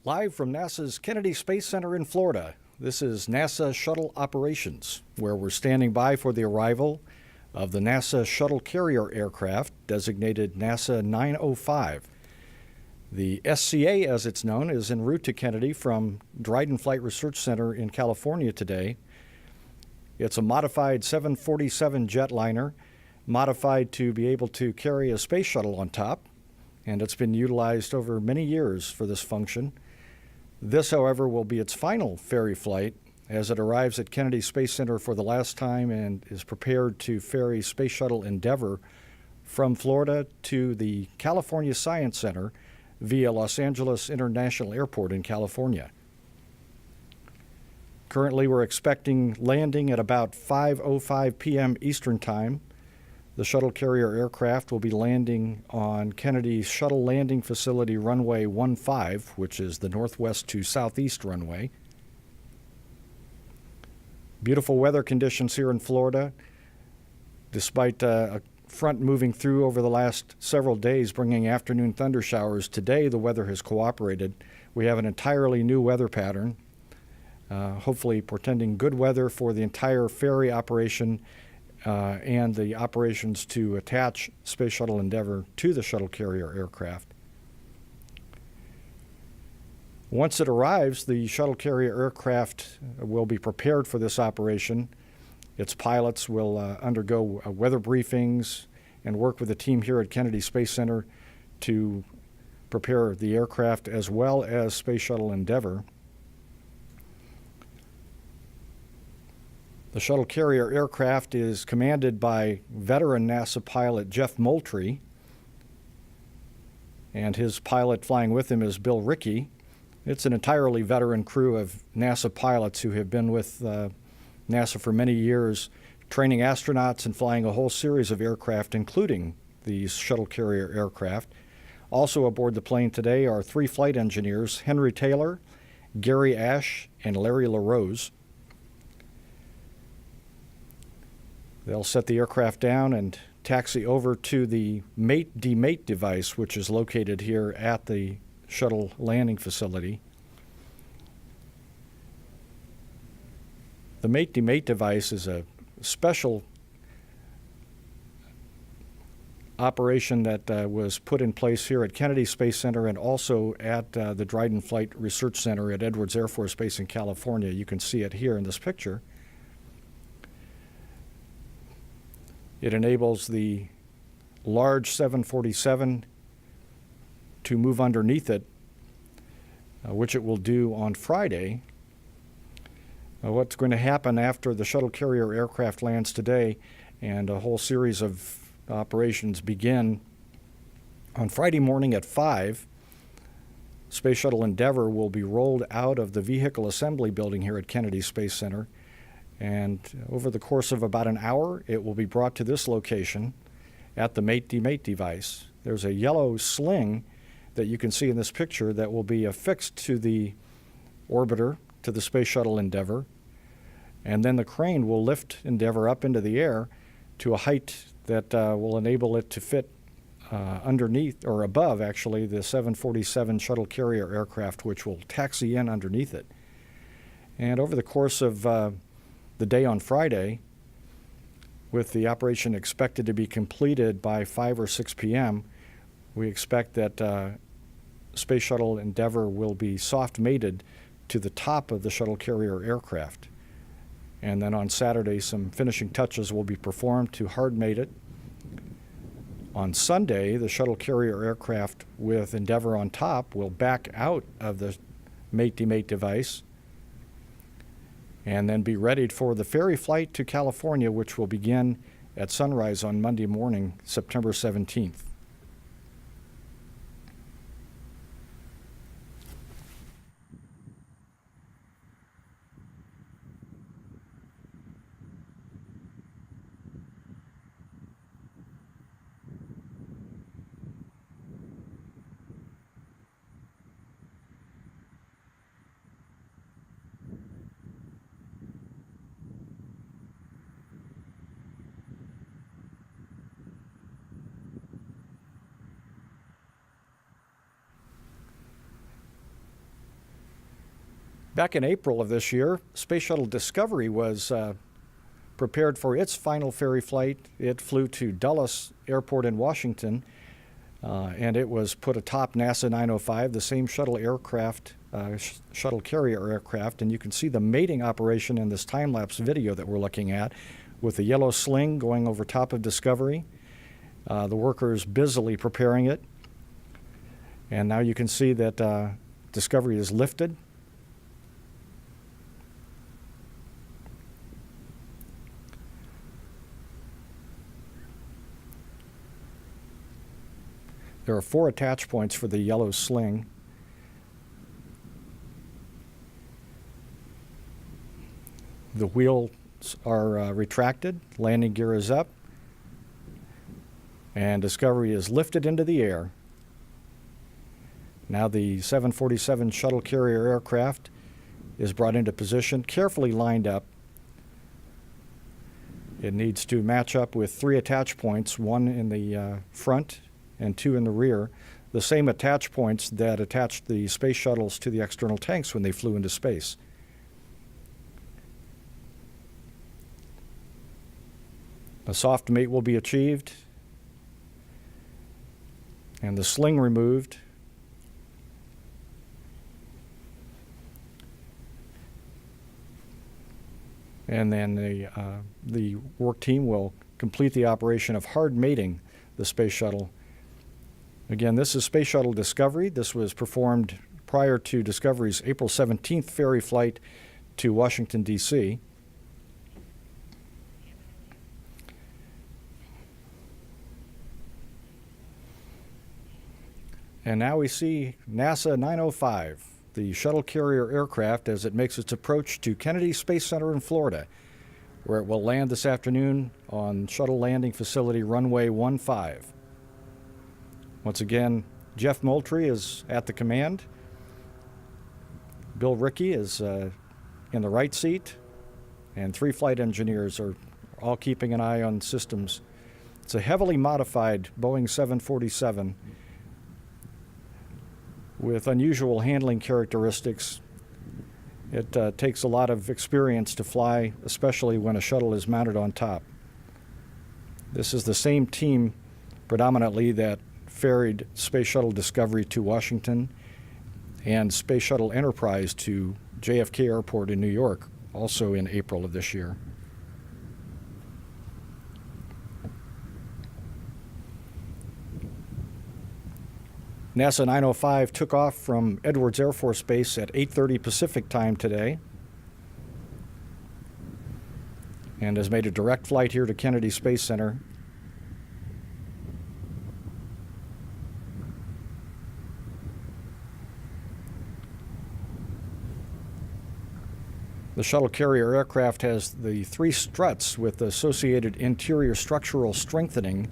Live from NASA's Kennedy Space Center in Florida, this is NASA Shuttle Operations, where we're standing by for the arrival of the NASA Shuttle carrier aircraft designated NASA 905. The SCA, as it's known, is en route to Kennedy from Dryden Flight Research Center in California today. It's a modified 747 jetliner, modified to be able to carry a space shuttle on top, and it's been utilized over many years for this function. This, however, will be its final ferry flight as it arrives at Kennedy Space Center for the last time and is prepared to ferry Space Shuttle Endeavour from Florida to the California Science Center via Los Angeles International Airport in California. Currently, we're expecting landing at about 5:05 p.m. Eastern Time. The shuttle carrier aircraft will be landing on Kennedy's Shuttle Landing Facility runway 15, which is the northwest to southeast runway. Beautiful weather conditions here in Florida. Despite a front moving through over the last several days, bringing afternoon thunder showers, today the weather has cooperated. We have an entirely new weather pattern, hopefully portending good weather for the entire ferry operation and the operations to attach Space Shuttle Endeavour to the shuttle carrier aircraft. Once it arrives, the shuttle carrier aircraft will be prepared for this operation. Its pilots will undergo weather briefings and work with the team here at Kennedy Space Center to prepare the aircraft as well as Space Shuttle Endeavour. The shuttle carrier aircraft is commanded by veteran NASA pilot Jeff Moultrie, and his pilot flying with him is Bill Rickey. It's an entirely veteran crew of NASA pilots who have been with NASA for many years, training astronauts and flying a whole series of aircraft, including these shuttle carrier aircraft. Also aboard the plane today are three flight engineers, Henry Taylor, Gary Ash, and Larry LaRose. They'll set the aircraft down and taxi over to the mate-demate device, which is located here at the shuttle landing facility. The mate-demate device is a special operation that was put in place here at Kennedy Space Center and also at the Dryden Flight Research Center at Edwards Air Force Base in California. You can see it here in this picture. It enables the large 747 to move underneath it, which it will do on Friday. What's going to happen after the shuttle carrier aircraft lands today and a whole series of operations begin on Friday morning at 5, Space Shuttle Endeavour will be rolled out of the vehicle assembly building here at Kennedy Space Center. And over the course of about an hour, it will be brought to this location at the mate-demate device. There's a yellow sling that you can see in this picture that will be affixed to the orbiter, to the Space Shuttle Endeavour. And then the crane will lift Endeavour up into the air to a height that will enable it to fit underneath, or above actually, the 747 shuttle carrier aircraft, which will taxi in underneath it. And over the course of the day on Friday, with the operation expected to be completed by 5 or 6 p.m., we expect that Space Shuttle Endeavour will be soft-mated to the top of the shuttle carrier aircraft. And then on Saturday, some finishing touches will be performed to hard-mate it. On Sunday, the shuttle carrier aircraft with Endeavour on top will back out of the mate-demate device and then be readied for the ferry flight to California, which will begin at sunrise on Monday morning, September 17th. Back in April of this year, Space Shuttle Discovery was prepared for its final ferry flight. It flew to Dulles Airport in Washington, and it was put atop NASA 905, the same shuttle aircraft, shuttle carrier aircraft, and you can see the mating operation in this time-lapse video that we're looking at with the yellow sling going over top of Discovery. The workers busily preparing it. And now you can see that Discovery is lifted. There are 4 attach points for the yellow sling. The wheels are retracted, landing gear is up, and Discovery is lifted into the air. Now the 747 shuttle carrier aircraft is brought into position, carefully lined up. It needs to match up with 3 attach points, 1 in the front and 2 in the rear, the same attach points that attached the space shuttles to the external tanks when they flew into space. A soft mate will be achieved, and the sling removed. And then the work team will complete the operation of hard mating the space shuttle. Again, this is Space Shuttle Discovery. This was performed prior to Discovery's April 17th ferry flight to Washington, D.C. And now we see NASA 905, the shuttle carrier aircraft, as it makes its approach to Kennedy Space Center in Florida, where it will land this afternoon on Shuttle Landing Facility Runway 15. Once again, Jeff Moultrie is at the command. Bill Rickey is in the right seat, and 3 flight engineers are all keeping an eye on systems. It's a heavily modified Boeing 747 with unusual handling characteristics. It takes a lot of experience to fly, especially when a shuttle is mounted on top. This is the same team predominantly that ferried Space Shuttle Discovery to Washington and Space Shuttle Enterprise to JFK Airport in New York, also in April of this year. NASA 905 took off from Edwards Air Force Base at 8:30 Pacific time today and has made a direct flight here to Kennedy Space Center. The shuttle carrier aircraft has the 3 struts with associated interior structural strengthening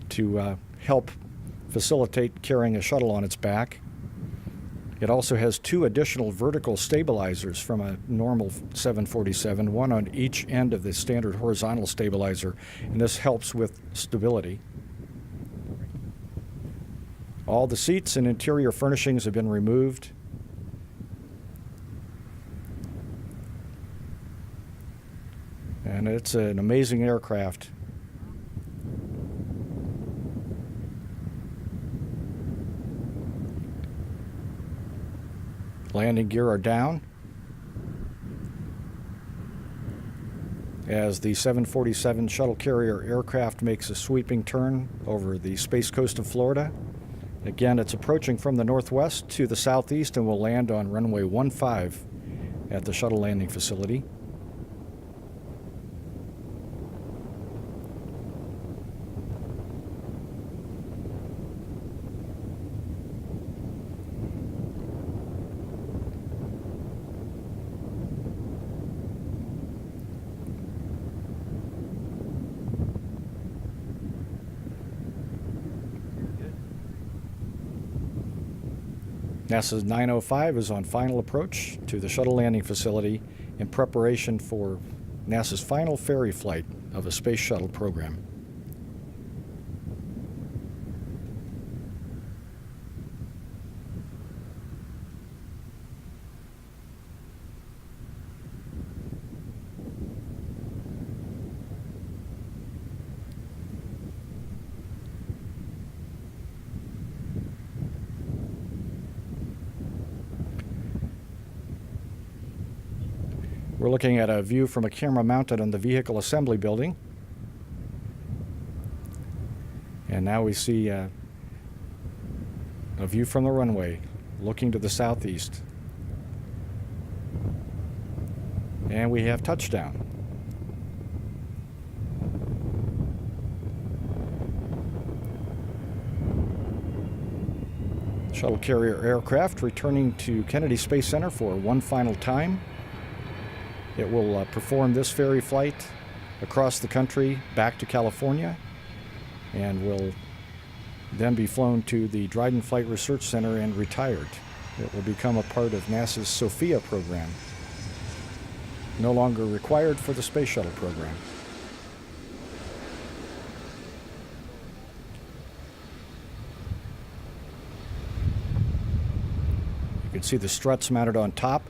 to help facilitate carrying a shuttle on its back. It also has 2 additional vertical stabilizers from a normal 747, 1 on each end of the standard horizontal stabilizer, and this helps with stability. All the seats and interior furnishings have been removed. And it's an amazing aircraft. Landing gear are down as the 747 shuttle carrier aircraft makes a sweeping turn over the Space Coast of Florida. Again, it's approaching from the northwest to the southeast and will land on runway 15 at the shuttle landing facility. NASA's 905 is on final approach to the shuttle landing facility in preparation for NASA's final ferry flight of a space shuttle program. We're looking at a view from a camera mounted on the vehicle assembly building. And now we see a view from the runway looking to the southeast. And we have touchdown. Shuttle carrier aircraft returning to Kennedy Space Center for one final time. It will perform this ferry flight across the country back to California and will then be flown to the Dryden Flight Research Center and retired. It will become a part of NASA's SOFIA program, no longer required for the Space Shuttle program. You can see the struts mounted on top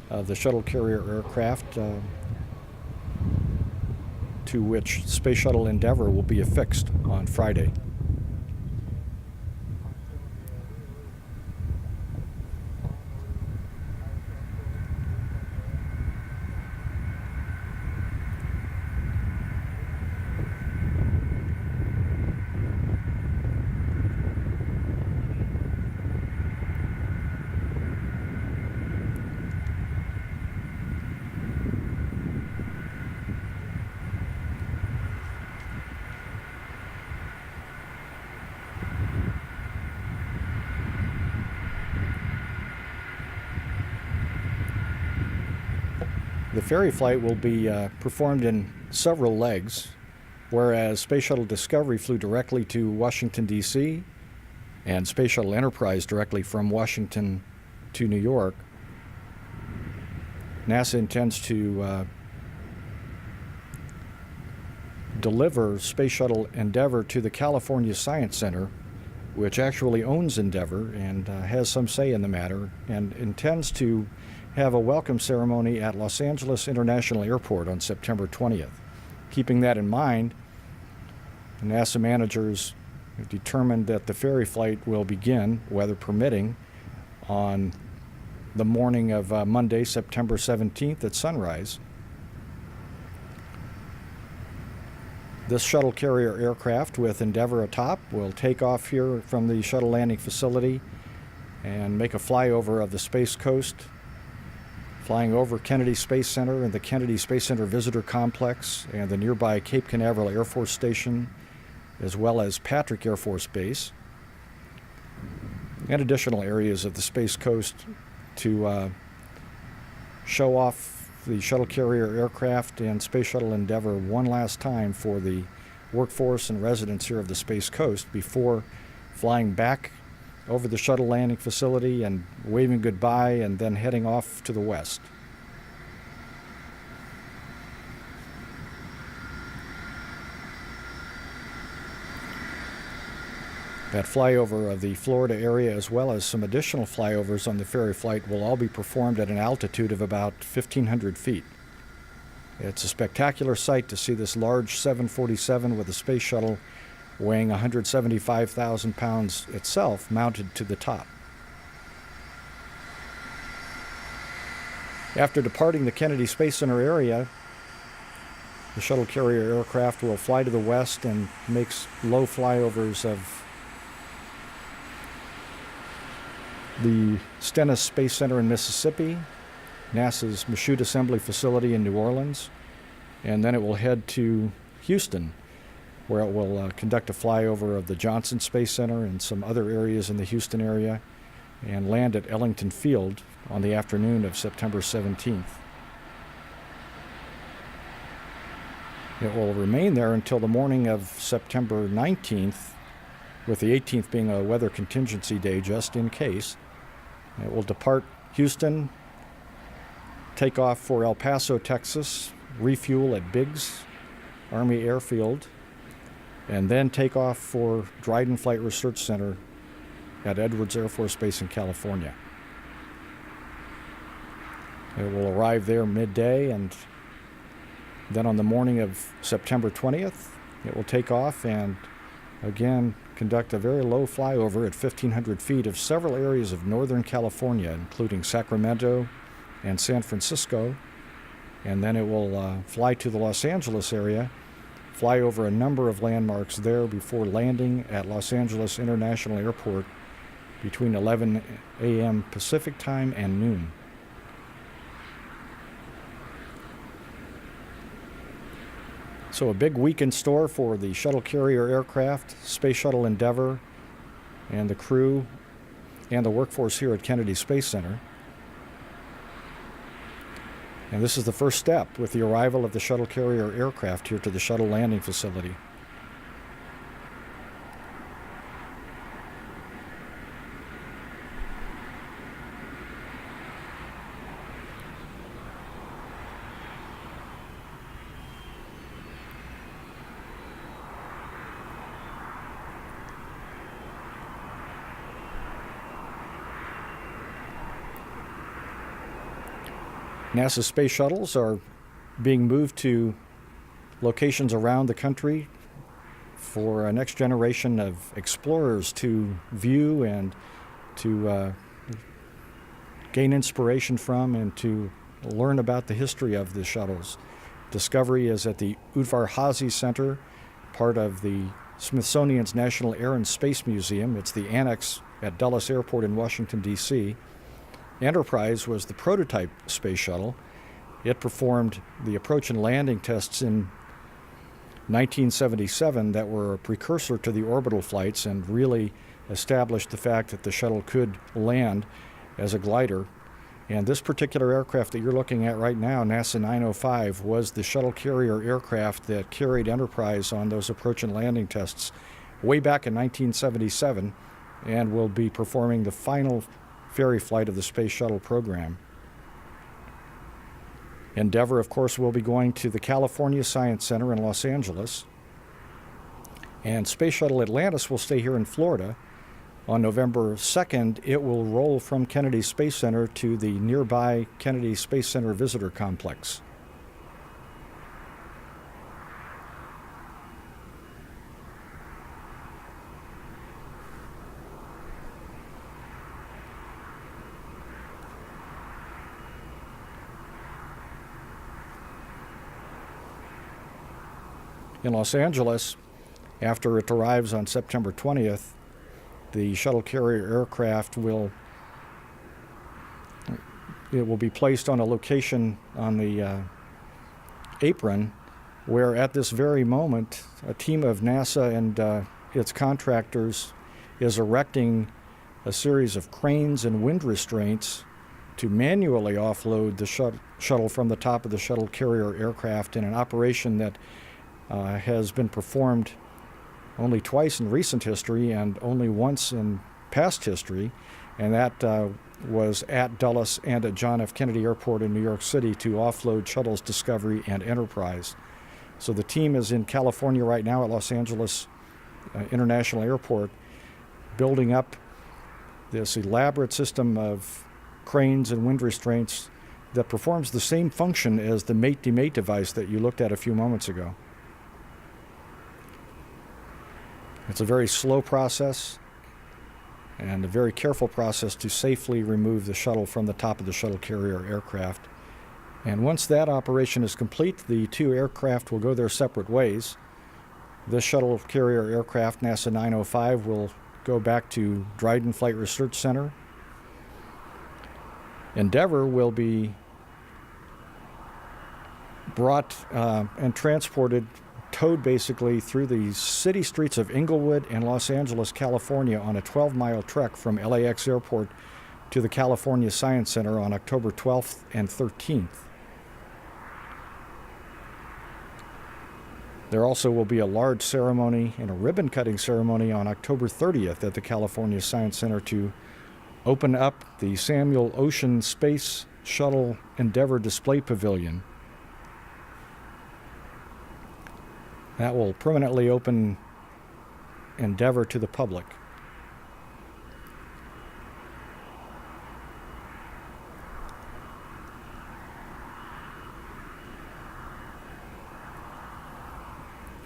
of the shuttle carrier aircraft to which Space Shuttle Endeavour will be affixed on Friday. The ferry flight will be performed in several legs, whereas Space Shuttle Discovery flew directly to Washington, D.C., and Space Shuttle Enterprise directly from Washington to New York. NASA intends to deliver Space Shuttle Endeavour to the California Science Center, which actually owns Endeavour and has some say in the matter, and intends to have a welcome ceremony at Los Angeles International Airport on September 20th. Keeping that in mind, NASA managers have determined that the ferry flight will begin, weather permitting, on the morning of Monday, September 17th at sunrise. This shuttle carrier aircraft with Endeavour atop will take off here from the shuttle landing facility and make a flyover of the Space Coast, flying over Kennedy Space Center and the Kennedy Space Center Visitor Complex and the nearby Cape Canaveral Air Force Station, as well as Patrick Air Force Base, and additional areas of the Space Coast to show off the shuttle carrier aircraft and Space Shuttle Endeavour one last time for the workforce and residents here of the Space Coast before flying back over the shuttle landing facility and waving goodbye and then heading off to the west. That flyover of the Florida area, as well as some additional flyovers on the ferry flight, will all be performed at an altitude of about 1,500 feet. It's a spectacular sight to see this large 747 with a space shuttle weighing 175,000 pounds itself mounted to the top. After departing the Kennedy Space Center area, the shuttle carrier aircraft will fly to the west and makes low flyovers of the Stennis Space Center in Mississippi, NASA's Michoud Assembly Facility in New Orleans, and then it will head to Houston, where it will conduct a flyover of the Johnson Space Center and some other areas in the Houston area, and land at Ellington Field on the afternoon of September 17th. It will remain there until the morning of September 19th, with the 18th being a weather contingency day just in case. It will depart Houston, take off for El Paso, Texas, refuel at Biggs Army Airfield, and then take off for Dryden Flight Research Center at Edwards Air Force Base in California. It will arrive there midday, and then on the morning of September 20th, it will take off and again conduct a very low flyover at 1,500 feet of several areas of Northern California, including Sacramento and San Francisco, and then it will fly to the Los Angeles area, fly over a number of landmarks there before landing at Los Angeles International Airport between 11 a.m. Pacific time and noon. So a big week in store for the shuttle carrier aircraft, Space Shuttle Endeavour, and the crew and the workforce here at Kennedy Space Center. And this is the first step with the arrival of the shuttle carrier aircraft here to the shuttle landing facility. NASA space shuttles are being moved to locations around the country for a next generation of explorers to view and to gain inspiration from and to learn about the history of the shuttles. Discovery is at the Udvar-Hazy Center, part of the Smithsonian's National Air and Space Museum. It's the annex at Dulles Airport in Washington, D.C. Enterprise was the prototype space shuttle. It performed the approach and landing tests in 1977 that were a precursor to the orbital flights and really established the fact that the shuttle could land as a glider. And this particular aircraft that you're looking at right now, NASA 905, was the shuttle carrier aircraft that carried Enterprise on those approach and landing tests way back in 1977 and will be performing the final ferry flight of the Space Shuttle program. Endeavour, of course, will be going to the California Science Center in Los Angeles. And Space Shuttle Atlantis will stay here in Florida. On November 2nd, it will roll from Kennedy Space Center to the nearby Kennedy Space Center Visitor Complex. In Los Angeles, after it arrives on September 20th, the shuttle carrier aircraft will be placed on a location on the apron where at this very moment a team of NASA and its contractors is erecting a series of cranes and wind restraints to manually offload the shuttle from the top of the shuttle carrier aircraft in an operation that has been performed only twice in recent history and only once in past history, and that was at Dulles and at John F. Kennedy Airport in New York City to offload shuttles Discovery and Enterprise. So the team is in California right now at Los Angeles International Airport, building up this elaborate system of cranes and wind restraints that performs the same function as the mate-demate device that you looked at a few moments ago. It's a very slow process and a very careful process to safely remove the shuttle from the top of the shuttle carrier aircraft. And once that operation is complete, the two aircraft will go their separate ways. This shuttle carrier aircraft, NASA 905, will go back to Dryden Flight Research Center. Endeavour will be brought and transported, towed basically through the city streets of Inglewood and Los Angeles, California on a 12-mile trek from LAX Airport to the California Science Center on October 12th and 13th. There also will be a large ceremony and a ribbon-cutting ceremony on October 30th at the California Science Center to open up the Samuel Ocean Space Shuttle Endeavour Display Pavilion. That will permanently open Endeavour to the public.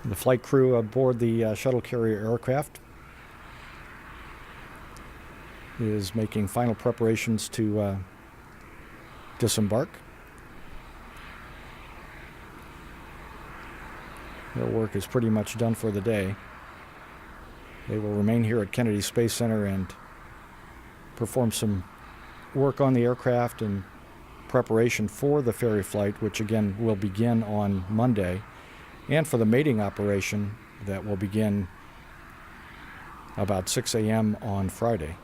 The flight crew aboard the shuttle carrier aircraft is making final preparations to disembark. Their work is pretty much done for the day. They will remain here at Kennedy Space Center and perform some work on the aircraft in preparation for the ferry flight, which again will begin on Monday, and for the mating operation that will begin about 6 a.m. on Friday.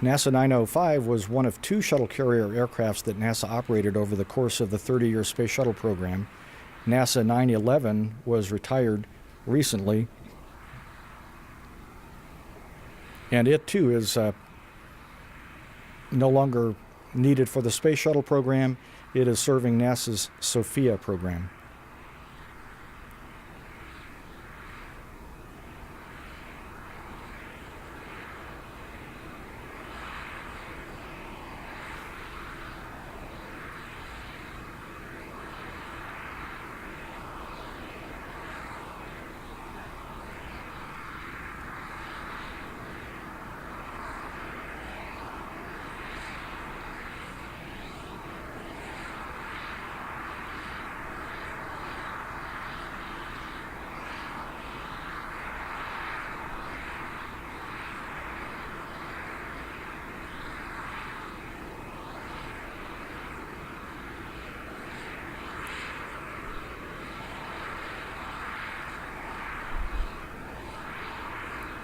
NASA 905 was one of two shuttle carrier aircrafts that NASA operated over the course of the 30-year Space Shuttle program. NASA 911 was retired recently, and it too is no longer needed for the Space Shuttle program. It is serving NASA's SOFIA program.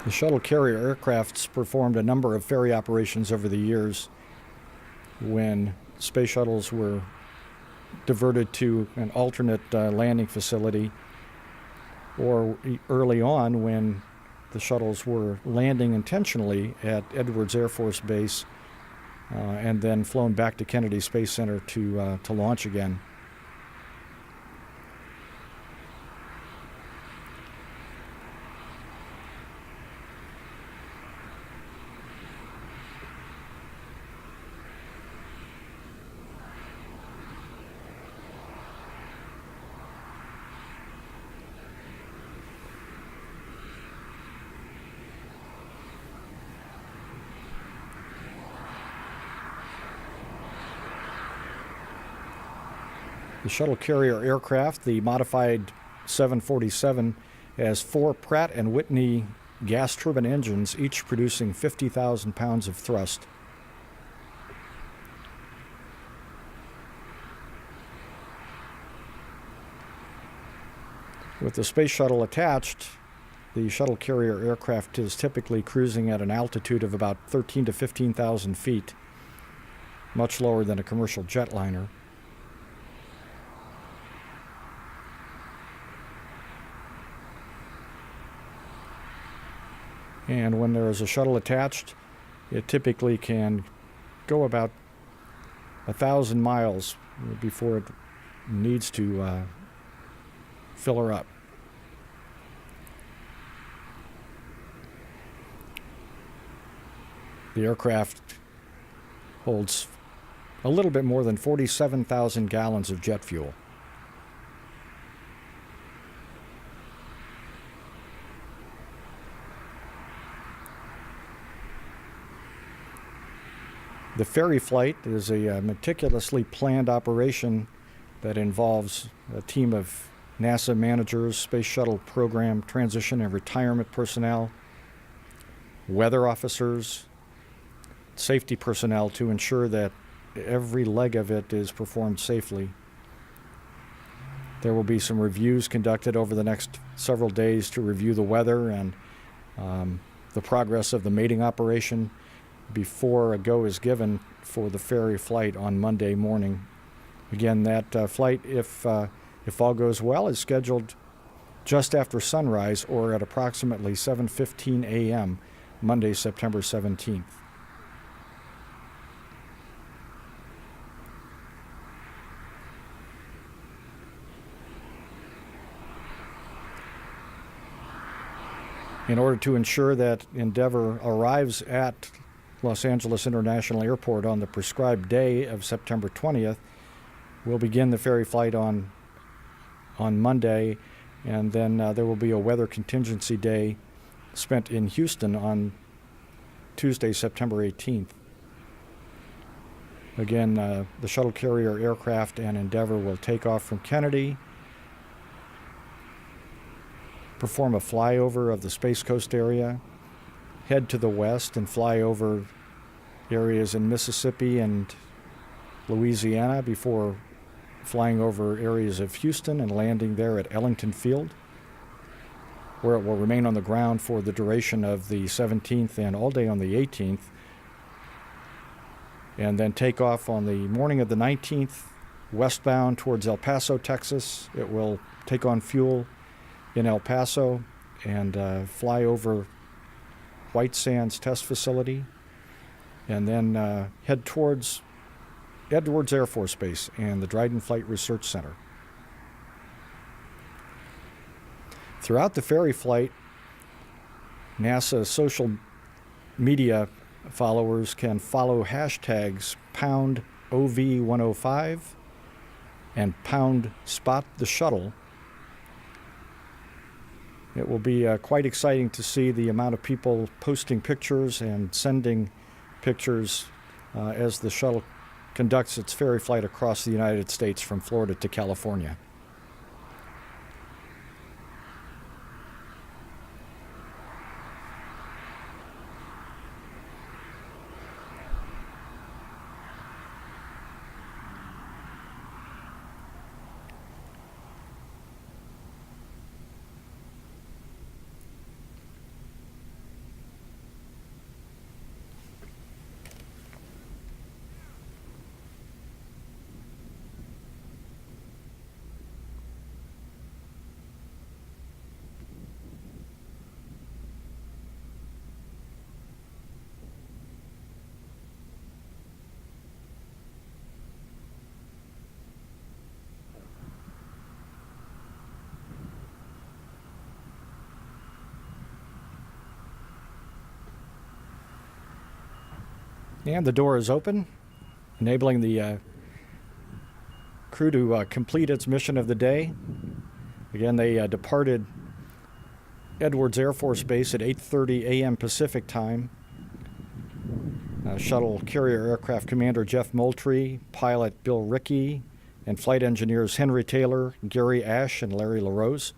The shuttle carrier aircrafts performed a number of ferry operations over the years when space shuttles were diverted to an alternate landing facility, or early on when the shuttles were landing intentionally at Edwards Air Force Base and then flown back to Kennedy Space Center to launch again. The shuttle carrier aircraft, the modified 747, has 4 Pratt & Whitney gas turbine engines, each producing 50,000 pounds of thrust. With the space shuttle attached, the shuttle carrier aircraft is typically cruising at an altitude of about 13,000 to 15,000 feet, much lower than a commercial jetliner. And when there is a shuttle attached, it typically can go about 1,000 miles before it needs to fill her up. The aircraft holds a little bit more than 47,000 gallons of jet fuel. The ferry flight is a meticulously planned operation that involves a team of NASA managers, Space Shuttle program transition and retirement personnel, weather officers, safety personnel to ensure that every leg of it is performed safely. There will be some reviews conducted over the next several days to review the weather and the progress of the mating operation before a go is given for the ferry flight on Monday morning. Again, that flight, if all goes well, is scheduled just after sunrise or at approximately 7:15 a.m. Monday, September 17th. In order to ensure that Endeavour arrives at Los Angeles International Airport on the prescribed day of September 20th, we'll begin the ferry flight on Monday, and then there will be a weather contingency day spent in Houston on Tuesday, September 18th. Again, the shuttle carrier aircraft and Endeavour will take off from Kennedy, perform a flyover of the Space Coast area, head to the west and fly over areas in Mississippi and Louisiana before flying over areas of Houston and landing there at Ellington Field, where it will remain on the ground for the duration of the 17th and all day on the 18th, and then take off on the morning of the 19th westbound towards El Paso, Texas. It will take on fuel in El Paso and fly over White Sands Test Facility, and then head towards Edwards Air Force Base and the Dryden Flight Research Center. Throughout the ferry flight, NASA social media followers can follow hashtags #OV105 and #SpotTheShuttle. It will be quite exciting to see the amount of people posting pictures and sending pictures as the shuttle conducts its ferry flight across the United States from Florida to California. And the door is open, enabling the crew to complete its mission of the day. Again, they departed Edwards Air Force Base at 8:30 a.m. Pacific time. Shuttle carrier aircraft commander Jeff Moultrie, pilot Bill Rickey, and flight engineers Henry Taylor, Gary Ash, and Larry LaRose.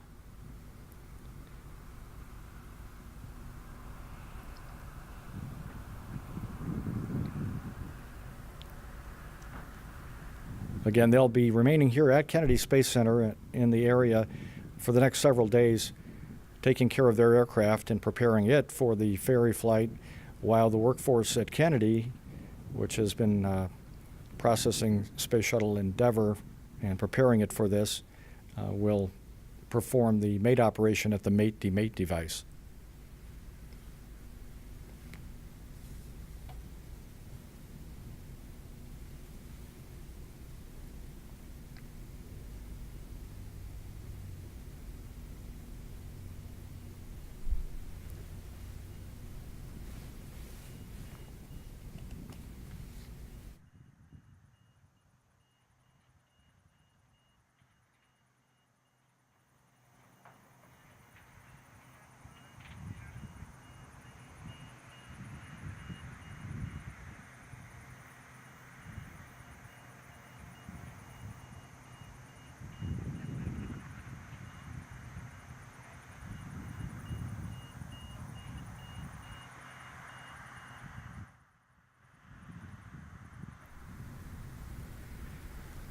Again, they'll be remaining here at Kennedy Space Center in the area for the next several days, taking care of their aircraft and preparing it for the ferry flight, while the workforce at Kennedy, which has been processing Space Shuttle Endeavour and preparing it for this, will perform the mate operation at the mate-demate device.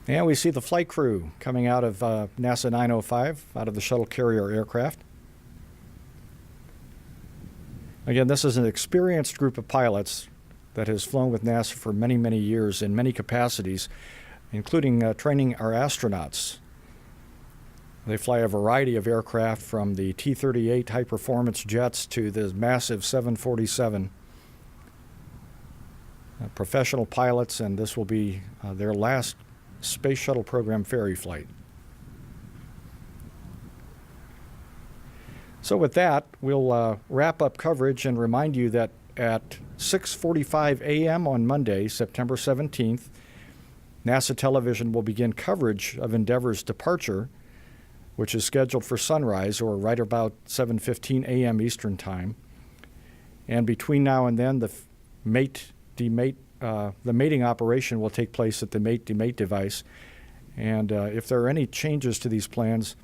And we see the flight crew coming out of NASA 905, out of the shuttle carrier aircraft. Again, this is an experienced group of pilots that has flown with NASA for many, many years in many capacities, including training our astronauts. They fly a variety of aircraft, from the T-38 high-performance jets to the massive 747. Professional pilots, and this will be their last Space Shuttle program ferry flight. So with that, we'll wrap up coverage and remind you that at 6:45 a.m. on Monday, September 17th, NASA Television will begin coverage of Endeavour's departure, which is scheduled for sunrise, or right about 7:15 a.m. Eastern Time. And between now and then, the mating operation will take place at the mate-demate device. And if there are any changes to these plans,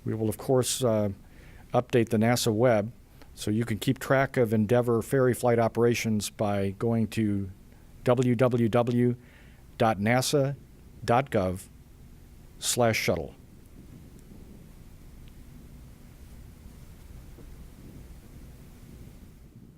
we will, of course, update the NASA web. So you can keep track of Endeavour ferry flight operations by going to www.nasa.gov/shuttle.